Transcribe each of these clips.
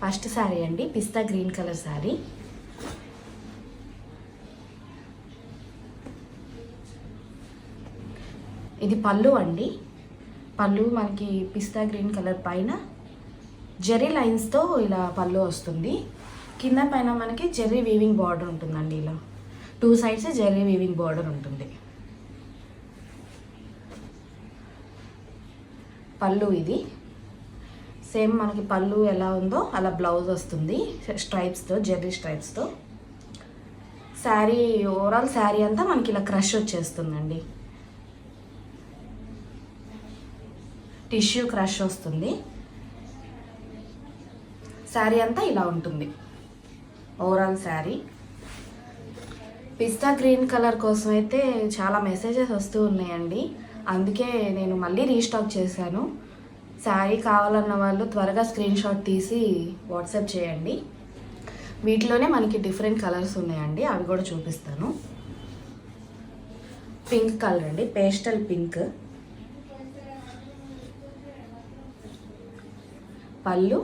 First sari అండి, పిస్తా green colour sari. ఇది పళ్ళు అండి. పళ్ళు మనకి పిస్తా గ్రీన్ కలర్ పైన జెర్రీ లైన్స్తో ఇలా పళ్ళు వస్తుంది. కింద పైన మనకి జెర్రీ వీవింగ్ బార్డర్ ఉంటుందండి. ఇలా 2 సైడ్స్ జెర్రీ వీవింగ్ బార్డర్ ఉంటుంది. పళ్ళు ఇది సేమ్ మనకి పళ్ళు ఎలా ఉందో అలా బ్లౌజ్ వస్తుంది స్ట్రైప్స్తో, జెర్రీ స్ట్రైప్స్తో. శారీ ఓవరాల్ శారీ అంతా మనకి ఇలా క్రష్ వచ్చేస్తుందండి. టిష్యూ క్రష్ వస్తుంది. శారీ అంతా ఇలా ఉంటుంది ఓవరాల్ శారీ. పిస్తా గ్రీన్ కలర్ కోసం అయితే చాలా మెసేజెస్ వస్తూ ఉన్నాయండి. అందుకే నేను మళ్ళీ రీస్టాక్ చేశాను. శారీ కావాలన్న వాళ్ళు త్వరగా స్క్రీన్ షాట్ తీసి వాట్సాప్ చేయండి. వీటిలోనే మనకి డిఫరెంట్ కలర్స్ ఉన్నాయండి, అవి కూడా చూపిస్తాను. పింక్ కలర్ అండి, పేస్టల్ పింక్. పళ్ళు,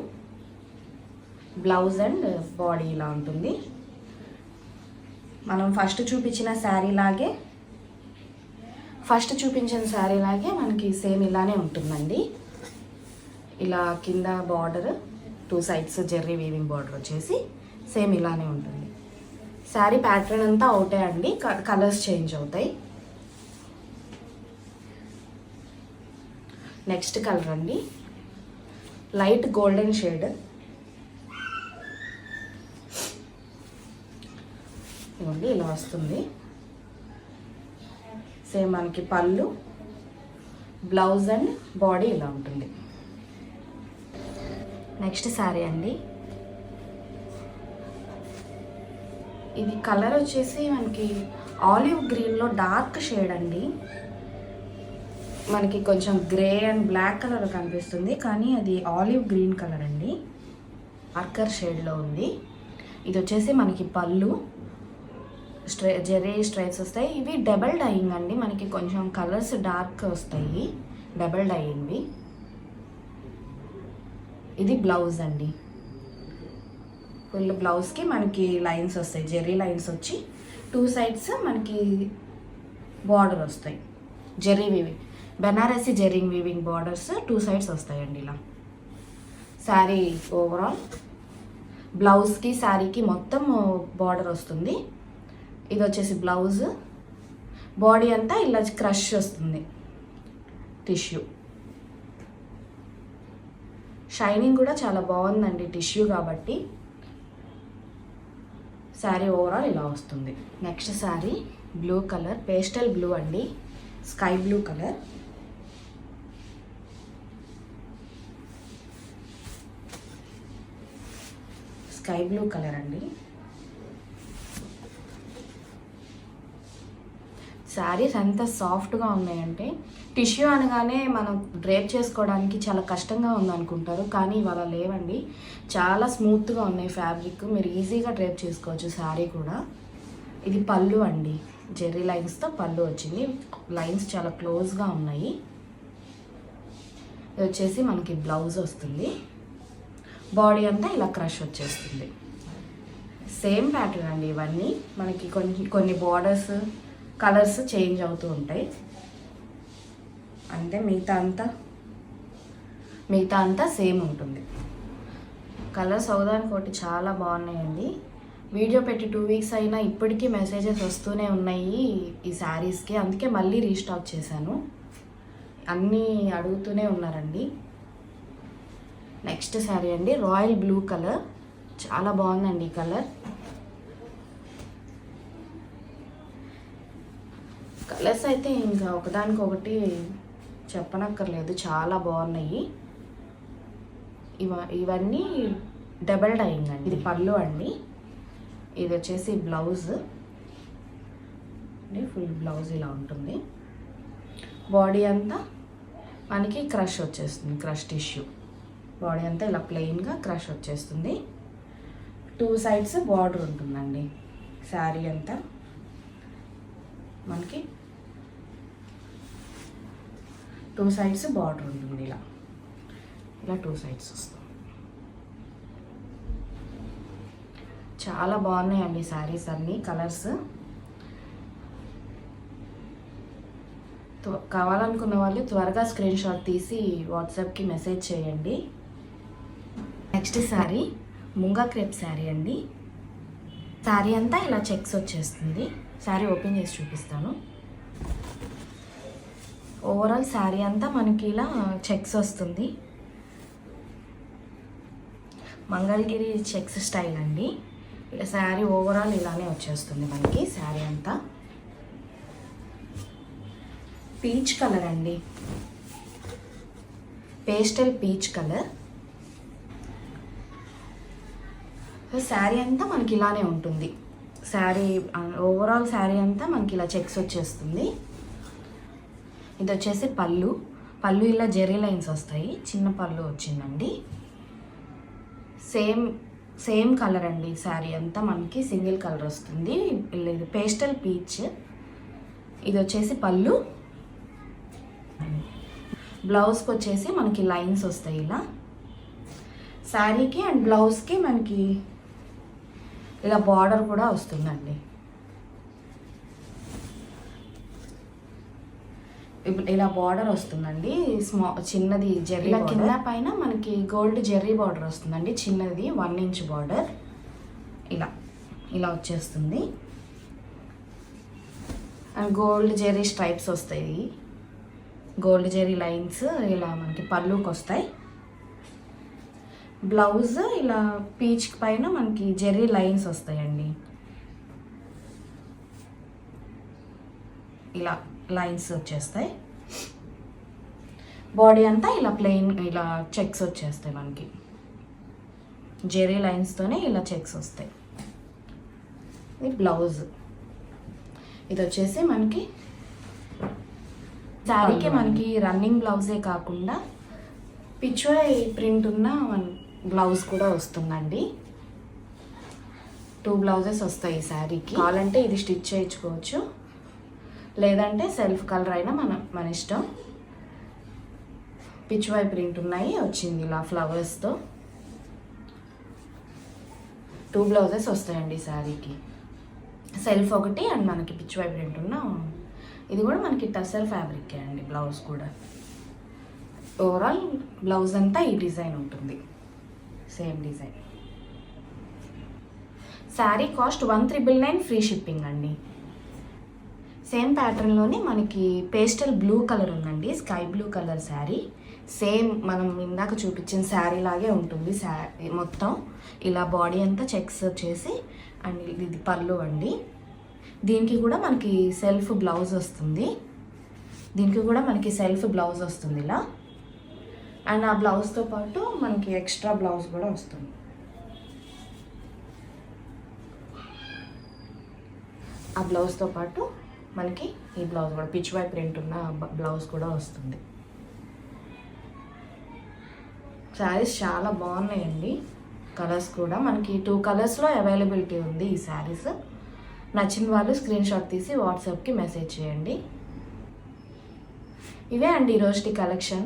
బ్లౌజ్ అండ్ బాడీ ఇలా ఉంటుంది. మనం ఫస్ట్ చూపించిన శారీ లాగే మనకి సేమ్ ఇలానే ఉంటుందండి. ఇలా కింద border 2 sides Jerry weaving border వచ్చేసి సేమ్ ఇలానే ఉంటుంది. శారీ ప్యాటర్న్ అంతా అవుటే అండి, కలర్స్ చేంజ్ అవుతాయి. నెక్స్ట్ కలర్ అండి, లైట్ గోల్డెన్ షేడ్. ఇవ్వండి ఇలా వస్తుంది. సేమ్ మనకి పళ్ళు, బ్లౌజ్ అండ్ బాడీ ఇలా ఉంటుంది. నెక్స్ట్ శారీ అండి, ఇది కలర్ వచ్చేసి మనకి ఆలివ్ గ్రీన్లో డార్క్ షేడ్ అండి. మనకి కొంచెం గ్రే అండ్ బ్లాక్ కలర్ కనిపిస్తుంది, కానీ అది ఆలివ్ గ్రీన్ కలర్ అండి, ఆర్కర్ షేడ్లో ఉంది. ఇది వచ్చేసి మనకి పళ్ళు, జెర్రీ స్ట్రైప్స్ వస్తాయి. ఇవి డబల్ డైయింగ్ అండి, మనకి కొంచెం కలర్స్ డార్క్ వస్తాయి, డబల్ డైయింగ్వి. ఇది బ్లౌజ్ అండి. ఫుల్ బ్లౌజ్కి మనకి లైన్స్ వస్తాయి, జెర్రీ లైన్స్ వచ్చి 2 సైడ్స్ మనకి బార్డర్ వస్తాయి. Jerry weaving, Banarasi Jerry weaving borders 2 sides వస్తాయండి ఇలా. శారీ ఓవరాల్ బ్లౌజ్కి శారీకి మొత్తం బార్డర్ వస్తుంది. ఇది వచ్చేసి బ్లౌజ్, బాడీ అంతా ఇలా క్రష్ వస్తుంది టిష్యూ. షైనింగ్ కూడా చాలా బాగుందండి టిష్యూ కాబట్టి. శారీ ఓవరాల్ ఇలా వస్తుంది. Next sari blue colour, pastel blue అండి, sky blue colour. Sky blue colour అండి. శారీస్ ఎంత సాఫ్ట్గా ఉన్నాయంటే, టిష్యూ అనగానే మనం డ్రేప్ చేసుకోవడానికి చాలా కష్టంగా ఉందనుకుంటారు, కానీ ఇవాళ లేవండి. చాలా స్మూత్గా ఉన్నాయి ఫ్యాబ్రిక్, మీరు ఈజీగా డ్రేప్ చేసుకోవచ్చు శారీ కూడా. ఇది పళ్ళు అండి, జెర్రీ లైన్స్తో పళ్ళు వచ్చింది. లైన్స్ చాలా క్లోజ్గా ఉన్నాయి. ఇది వచ్చేసి మనకి బ్లౌజ్ వస్తుంది. బాడీ అంతా ఇలా క్రష్ వచ్చేస్తుంది. సేమ్ ప్యాటర్న్ అండి ఇవన్నీ. మనకి కొన్ని బార్డర్స్, కలర్స్ చేంజ్ అవుతూ ఉంటాయి అంటే మిగతా అంతా సేమ్ ఉంటుంది. కలర్స్ అవడానికి ఒకటి చాలా బాగున్నాయండి. వీడియో పెట్టి 2 వీక్స్ అయినా ఇప్పటికీ మెసేజెస్ వస్తూనే ఉన్నాయి ఈ శారీస్కి, అందుకే మళ్ళీ రీస్టాక్ చేశాను. అన్నీ అడుగుతూనే ఉన్నారండి. నెక్స్ట్ శారీ అండి, రాయల్ బ్లూ కలర్. చాలా బాగుందండి ఈ కలర్. కలర్స్ అయితే ఇంకా ఒకదానికొకటి చెప్పనక్కర్లేదు, చాలా బాగున్నాయి. ఇవన్నీ డబల్ డైయింగ్ అండి. ఇది పళ్ళు అండి, ఇది వచ్చేసి బ్లౌజ్. ఫుల్ బ్లౌజ్ ఇలా ఉంటుంది. బాడీ అంతా మనకి క్రష్ వచ్చేస్తుంది, క్రష్ టిష్యూ. బాడీ అంతా ఇలా ప్లెయిన్గా క్రష్ వచ్చేస్తుంది. 2 సైడ్స్ బార్డర్ ఉంటుందండి. శారీ అంతా మనకి 2 సైడ్స్ బార్డర్ ఉంటుంది. ఇలా 2 సైడ్స్ వస్తాయి. చాలా బాగున్నాయండి శారీస్ అన్నీ కలర్స్. కావాలనుకున్న వాళ్ళు త్వరగా స్క్రీన్ షాట్ తీసి వాట్సాప్కి మెసేజ్ చేయండి. నెక్స్ట్ శారీ ముంగా క్రేప్ శారీ అండి. శారీ అంతా ఇలా చెక్స్ వచ్చేస్తుంది. శారీ ఓపెన్ చేసి చూపిస్తాను. ఓవరాల్ శారీ అంతా మనకి ఇలా చెక్స్ వస్తుంది. మంగళగిరి చెక్స్ స్టైల్ అండి. ఇలా శారీ ఓవరాల్ ఇలానే వచ్చేస్తుంది మనకి. శారీ అంతా పీచ్ కలర్ అండి, పేస్టల్ పీచ్ కలర్. శారీ అంతా మనకి ఇలానే ఉంటుంది. శారీ ఓవరాల్ శారీ అంతా మనకి ఇలా చెక్స్ వచ్చేస్తుంది. ఇది వచ్చేసి పళ్ళు. పళ్ళు ఇలా జెర్రీ లైన్స్ వస్తాయి. చిన్న పళ్ళు వచ్చిందండి. సేమ్ కలర్ అండి. శారీ అంతా మనకి సింగిల్ కలర్ వస్తుంది. ఇది పేస్టల్ పీచ్. ఇది వచ్చేసి పళ్ళు. బ్లౌజ్కి వచ్చేసి మనకి లైన్స్ వస్తాయి ఇలా. శారీకి అండ్ బ్లౌజ్కి మనకి ఇలా బార్డర్ కూడా వస్తుందండి. ఇలా బార్డర్ వస్తుందండి. చిన్నది జెర్రీ కింద పైన మనకి గోల్డ్ జెర్రీ బార్డర్ వస్తుందండి. చిన్నది 1 ఇంచ్ బార్డర్ ఇలా వచ్చేస్తుంది. అండ్ గోల్డ్ జెర్రీ స్ట్రైప్స్ వస్తాయి. గోల్డ్ జెర్రీ లైన్స్ ఇలా మనకి పళ్ళుకి వస్తాయి. బ్లౌజ్ ఇలా పీచ్ పైన మనకి జెర్రీ లైన్స్ వస్తాయండి. ఇలా లైన్స్ వచ్చేస్తాయి. బాడీ అంతా ఇలా ప్లెయిన్ ఇలా చెక్స్ వచ్చేస్తాయి మనకి. జెర్రీ లైన్స్తోనే ఇలా చెక్స్ వస్తాయి. ఇది బ్లౌజ్. ఇది వచ్చేసి మనకి శారీకి మనకి రన్నింగ్ బ్లౌజే కాకుండా పిచ్వై ప్రింట్ ఉన్న బ్లౌజ్ కూడా వస్తుందండి. 2 బ్లౌజెస్ వస్తాయి ఈ శారీకి. కావాలంటే ఇది స్టిచ్ చేయించుకోవచ్చు, లేదంటే సెల్ఫ్ కలర్ అయినా మన ఇష్టం. పిచ్వై ప్రింట్ ఉన్నాయి వచ్చింది ఇలా ఫ్లవర్స్తో. 2 బ్లౌజెస్ వస్తాయండి శారీకి. సెల్ఫ్ ఒకటి అండ్ మనకి పిచ్వై ప్రింట్ ఉన్న ఇది కూడా మనకి టసర్ ఫ్యాబ్రికే అండి. బ్లౌజ్ కూడా ఓవరాల్ బ్లౌజ్ అంతా ఈ డిజైన్ ఉంటుంది. Same design. Sari cost 1399 free shipping అండి. సేమ్ ప్యాటర్న్లోనే మనకి పేస్టల్ బ్లూ కలర్ ఉందండి. Sky blue colour sari. Same మనం ఇందాక చూపించిన శారీ లాగే ఉంటుంది. శారీ మొత్తం ఇలా బాడీ అంతా చెక్స్ వచ్చేసి అండ్ ఇది పళ్ళు అండి. దీనికి కూడా మనకి సెల్ఫ్ బ్లౌజ్ వస్తుంది. ఇలా. అండ్ ఆ బ్లౌజ్తో పాటు మనకి ఎక్స్ట్రా బ్లౌజ్ కూడా వస్తుంది. ఆ బ్లౌజ్తో పాటు మనకి ఈ బ్లౌజ్ కూడా పిచ్వై ప్రింట్ ఉన్న బ్లౌజ్ కూడా వస్తుంది. శారీస్ చాలా బాగున్నాయండి. కలర్స్ కూడా మనకి 2 కలర్స్లో అవైలబిలిటీ ఉంది ఈ శారీస్. నచ్చిన వాళ్ళు స్క్రీన్ షాట్ తీసి వాట్సాప్కి మెసేజ్ చేయండి. ఇవే అండి ఈరోజుటి కలెక్షన్.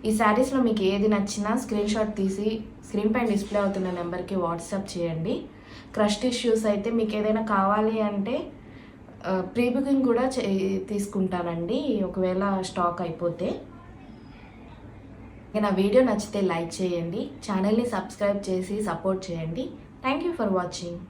ఈ శారీస్లో మీకు ఏది నచ్చినా స్క్రీన్ షాట్ తీసి స్క్రీన్ పైన డిస్ప్లే అవుతున్న నెంబర్కి వాట్సాప్ చేయండి. క్రష్ టిష్యూస్ అయితే మీకు ఏదైనా కావాలి అంటే ప్రీ బుకింగ్ కూడా తీసుకుంటానండి ఒకవేళ స్టాక్ అయిపోతే. నా వీడియో నచ్చితే లైక్ చేయండి, ఛానల్ని సబ్స్క్రైబ్ చేసి సపోర్ట్ చేయండి. Thank you for watching.